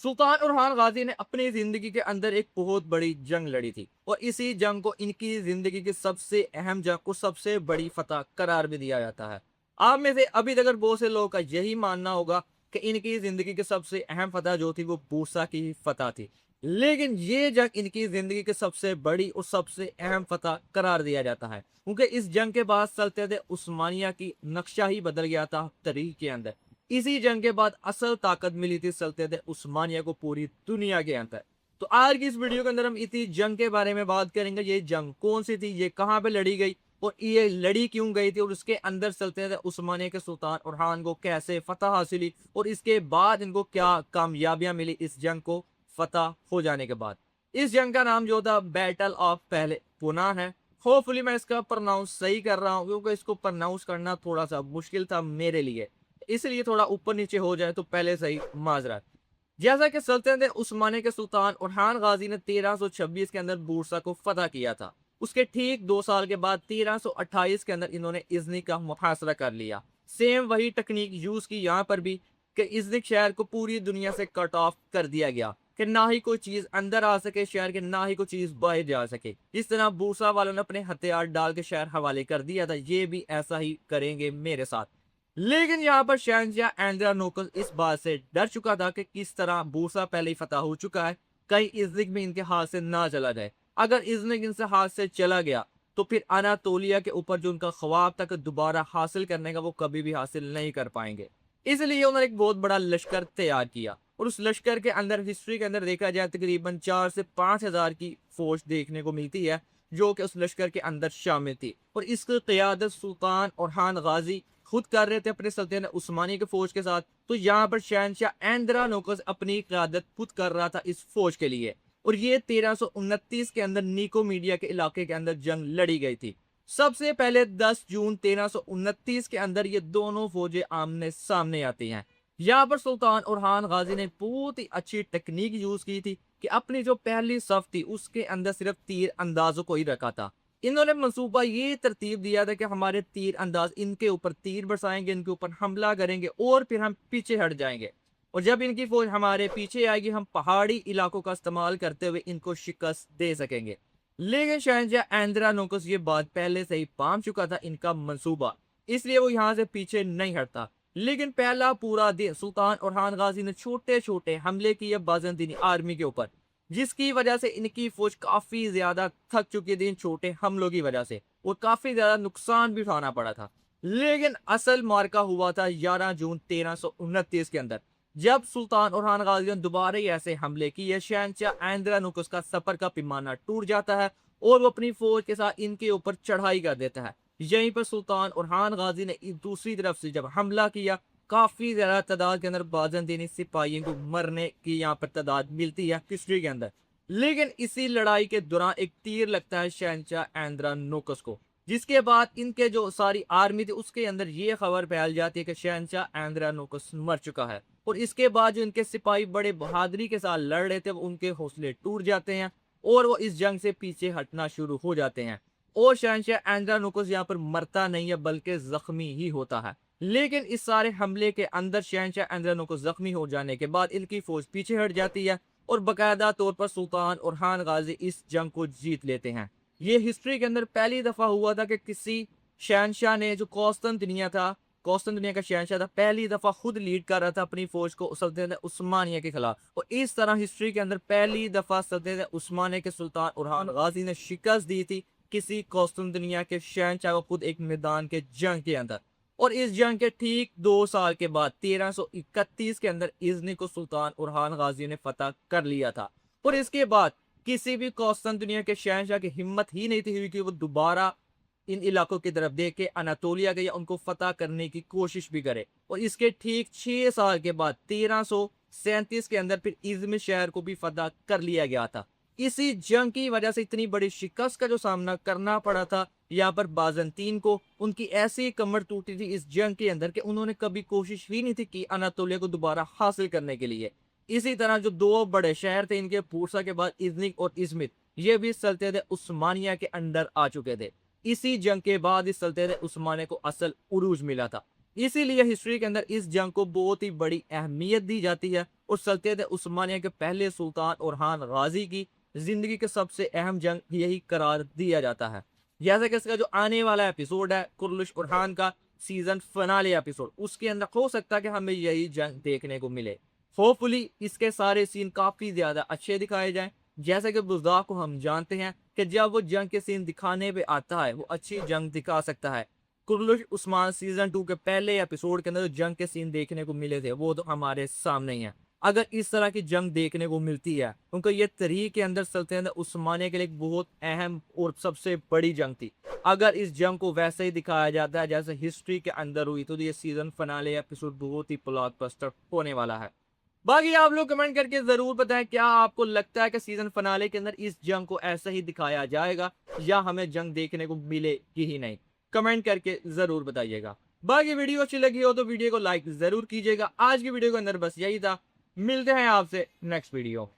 सुल्तान उरहान गाजी ने अपनी जिंदगी के अंदर एक बहुत बड़ी जंग लड़ी थी और इसी जंग को इनकी जिंदगी की सबसे अहम जंग को सबसे बड़ी फतह करार भी दिया जाता है। आप में से अभी तक बहुत से लोगों का यही मानना होगा कि इनकी जिंदगी की सबसे अहम फतह जो थी वो बूरसा की फतह थी। लेकिन ये जंग इनकी जिंदगी की सबसे बड़ी और सबसे अहम फतह करार दिया जाता है क्योंकि इस जंग के बाद सल्तनत उस्मानिया की नक्शा ही बदल गया था तारीख के अंदर। इसी जंग के बाद असल ताकत मिली थी सल्तनत उस्मानिया को पूरी दुनिया के अंदर। तो आज की इस वीडियो के अंदर हम इसी जंग के बारे में बात करेंगे। ये जंग कौन सी थी, ये कहाँ पे लड़ी गई और ये लड़ी क्यों गई थी और उसके अंदर सल्तनत उस्मानिया के सुल्तान उरहान को कैसे फतह हासिल हुई और इसके बाद इनको क्या कामयाबियां मिली इस जंग को फतह हो जाने के बाद। इस जंग का नाम जो था बैटल ऑफ पहले पुना है। होपफुली मैं इसका प्रोनाउंस सही कर रहा हूँ क्योंकि इसको प्रोनाउंस करना थोड़ा सा मुश्किल था मेरे लिए, इसलिए थोड़ा ऊपर नीचे हो जाए तो पहले से ही माजरत। जैसा कि सल्तनत उस्मानिया के सुल्तान उरहान गाजी ने 1326 के अंदर बूरसा को फतह किया था, उसके ठीक 2 साल के बाद 1328 के अंदर इन्होंने इजनी का मुहासरा कर लिया। सेम वही टेक्निक यूज की यहाँ पर भी कि इजनी शहर को पूरी दुनिया से कट ऑफ कर दिया गया कि ना ही कोई चीज अंदर आ सके शहर के, ना ही कोई चीज बाहर जा सके। जिस तरह बूरसा वालों ने अपने हथियार डाल के शहर हवाले कर दिया था, ये भी ऐसा ही करेंगे मेरे साथ। लेकिन यहाँ पर शहंशाह एंड्रियानोकस इस बात से डर चुका था कि किस तरह बूरसा पहले ही फतह हो चुका है, कहीं इज़्निक भी इनके हाथ से ना चला जाए। अगर इज़्निक इनसे हाथ से चला गया तो फिर अनातोलिया के ऊपर जो उनका ख्वाब था कि दोबारा हासिल करने का, वो कभी भी हासिल नहीं कर पाएंगे। इसलिए उन्होंने एक बहुत बड़ा लश्कर तैयार किया और उस लश्कर के अंदर हिस्ट्री के अंदर देखा जाए तकरीबन 4 से 5 हज़ार की फौज देखने को मिलती है जो कि उस लश्कर के अंदर शामिल थी। और इसकी क़यादत सुल्तान उरहान गाजी खुद कर रहे थे अपने सल्तनत उस्मानी के फौज के साथ। तो यहाँ पर शहनशाह एंद्रानोकस अपनी क़यादत खुद कर रहा था इस फौज के लिए। और ये 1329 के अंदर निकोमीडिया के इलाके के अंदर जंग लड़ी गई थी। सबसे पहले 10 जून 1329 के अंदर ये दोनों फौजें आमने सामने आती हैं। यहाँ पर सुल्तान उरहान गाजी ने बहुत ही अच्छी टेक्निक यूज की थी कि अपनी जो पहली सफ थी उसके अंदर सिर्फ तीर अंदाजों को ही रखा था। इन्होंने मंसूबा ये तरतीब दिया था कि हमारे तीर अंदाज इनके ऊपर तीर बरसाएंगे, इनके ऊपर हमला करेंगे और फिर हम पीछे हट जाएंगे। और जब इनकी फौज हमारे पीछे आएगी हम पहाड़ी इलाकों का इस्तेमाल करते हुए इनको शिकस्त दे सकेंगे। लेकिन शहनशाह एंद्रानोकस ये बात पहले से ही पाम चुका था इनका मंसूबा, इसलिए वो यहाँ से पीछे नहीं हटता। लेकिन पहला पूरा दिन सुल्तान उरहान गाजी ने छोटे छोटे हमले किए बाज़ंतीनी आर्मी के ऊपर, जिसकी वजह से इनकी फौज काफी ज्यादा थक चुकी थी इन छोटे हमलों की वजह से और काफी ज्यादा नुकसान भी उठाना पड़ा था। लेकिन असल मार्का हुआ था 11 जून 1329 के अंदर, जब सुल्तान उरहान गाजी ने दोबारा ही ऐसे हमले किए। शहनशाह एंद्रानुकुस का सफर का पैमाना टूट जाता है और वो अपनी फौज के साथ इनके ऊपर चढ़ाई कर देता है। यहीं पर सुल्तान उरहान गाजी ने दूसरी तरफ से जब हमला किया, काफी ज्यादा तादाद के अंदर बाज़ंतीनी सिपाहियों को मरने की यहाँ पर तादाद मिलती है हिस्ट्री के अंदर। लेकिन इसी लड़ाई के दौरान एक तीर लगता है शहनशाह एंद्रानोकस को, जिसके बाद इनके जो सारी आर्मी थी उसके अंदर ये खबर फैल जाती है कि शहनशाह एंद्रानोकस मर चुका है। और इसके बाद जो इनके सिपाही बड़े बहादुरी के साथ लड़ रहे थे उनके हौसले टूट जाते हैं और वो इस जंग से पीछे हटना शुरू हो जाते हैं। और शहनशाह एंद्रानोकस यहाँ पर मरता नहीं है बल्कि जख्मी ही होता है। लेकिन इस सारे हमले के अंदर शहनशाह एंद्रानोकस जख्मी हो जाने के बाद इनकी फौज पीछे हट जाती है और बाकायदा तौर पर सुल्तान उरहान गाजी इस जंग को जीत लेते हैं। ये हिस्ट्री के अंदर पहली दफा हुआ था कि किसी शहनशाह ने, जो कौस्तंतनिया था, कौस्तंतनिया का शहनशाह था, पहली दफा खुद लीड कर रहा था अपनी फौज को सल्तनत उस्मानिया के खिलाफ। और इस तरह हिस्ट्री के अंदर पहली दफा सल्तनत उस्मानिया के सुल्तान उरहान गाजी ने शिकस्त दी थी किसी कौस्तंतनिया के शहनशाह को खुद एक मैदान के जंग के अंदर। और इस जंग के ठीक 2 साल के बाद 1331 के अंदर इज़्नी को सुल्तान उरहान गाजी ने फतह कर लिया था। और इसके बाद किसी भी कौस्तंतनिया के शहनशाह की हिम्मत ही नहीं थी कि वो दोबारा इन इलाकों की तरफ देख के अनातोलिया के या उनको फतह करने की कोशिश भी करे। और इसके ठीक 6 साल के बाद 1337 के अंदर फिर इज़मिर शहर को भी फतह कर लिया गया था। इसी जंग की वजह से इतनी बड़ी शिकस्त का जो सामना करना पड़ा था यहाँ पर बाज़ंतीन को, उनकी ऐसी कमर टूटी थी इस जंग के अंदर कि उन्होंने कभी कोशिश ही नहीं थी कि अनातोलिया को दोबारा हासिल करने के लिए। इसी तरह जो दो बड़े शहर थे इनके, बूरसा के बाद इज़्निक और इज़मिर, ये भी सल्तनत उस्मानिया के अंडर आ चुके थे। इसी जंग के बाद इस सल्तनत उस्मानिया को असल उरूज मिला था। इसीलिए हिस्ट्री के अंदर इस जंग को बहुत ही बड़ी अहमियत दी जाती है और सल्तनत उस्मानिया के पहले सुल्तान ओरहान गाजी की जिंदगी के सबसे अहम जंग यही करार दिया जाता है। जैसे कि इसका जो आने वाला एपिसोड है कुर्लिश ओरहान का सीजन फिनाले एपिसोड, उसके अंदर हो सकता है कि हमें यही जंग देखने को मिले। होपफुली इसके सारे सीन काफी ज्यादा अच्छे दिखाए जाएं। जैसे कि बुज़दाह को हम जानते हैं कि जब वो जंग के सीन दिखाने पे आता है वो अच्छी जंग दिखा सकता है। कुर्लुश उस्मान सीजन 2 के पहले एपिसोड के अंदर जो जंग के सीन देखने को मिले थे वो तो हमारे सामने ही है। अगर इस तरह की जंग देखने को मिलती है, क्योंकि ये तरीक के अंदर सल्तनत उस्मानिया के लिए एक बहुत अहम और सबसे बड़ी जंग थी। अगर इस जंग को वैसे ही दिखाया जाता है जैसे हिस्ट्री के अंदर हुई तो ये सीजन फिनाले एपिसोड बहुत ही ब्लॉकबस्टर होने वाला है। बाकी आप लोग कमेंट करके जरूर बताएं क्या आपको लगता है कि सीजन फिनाले के अंदर इस जंग को ऐसा ही दिखाया जाएगा या हमें जंग देखने को मिलेगी ही नहीं। कमेंट करके जरूर बताइएगा। बाकी वीडियो अच्छी लगी हो तो वीडियो को लाइक जरूर कीजिएगा। आज की वीडियो के अंदर बस यही था। मिलते हैं आपसे नेक्स्ट वीडियो।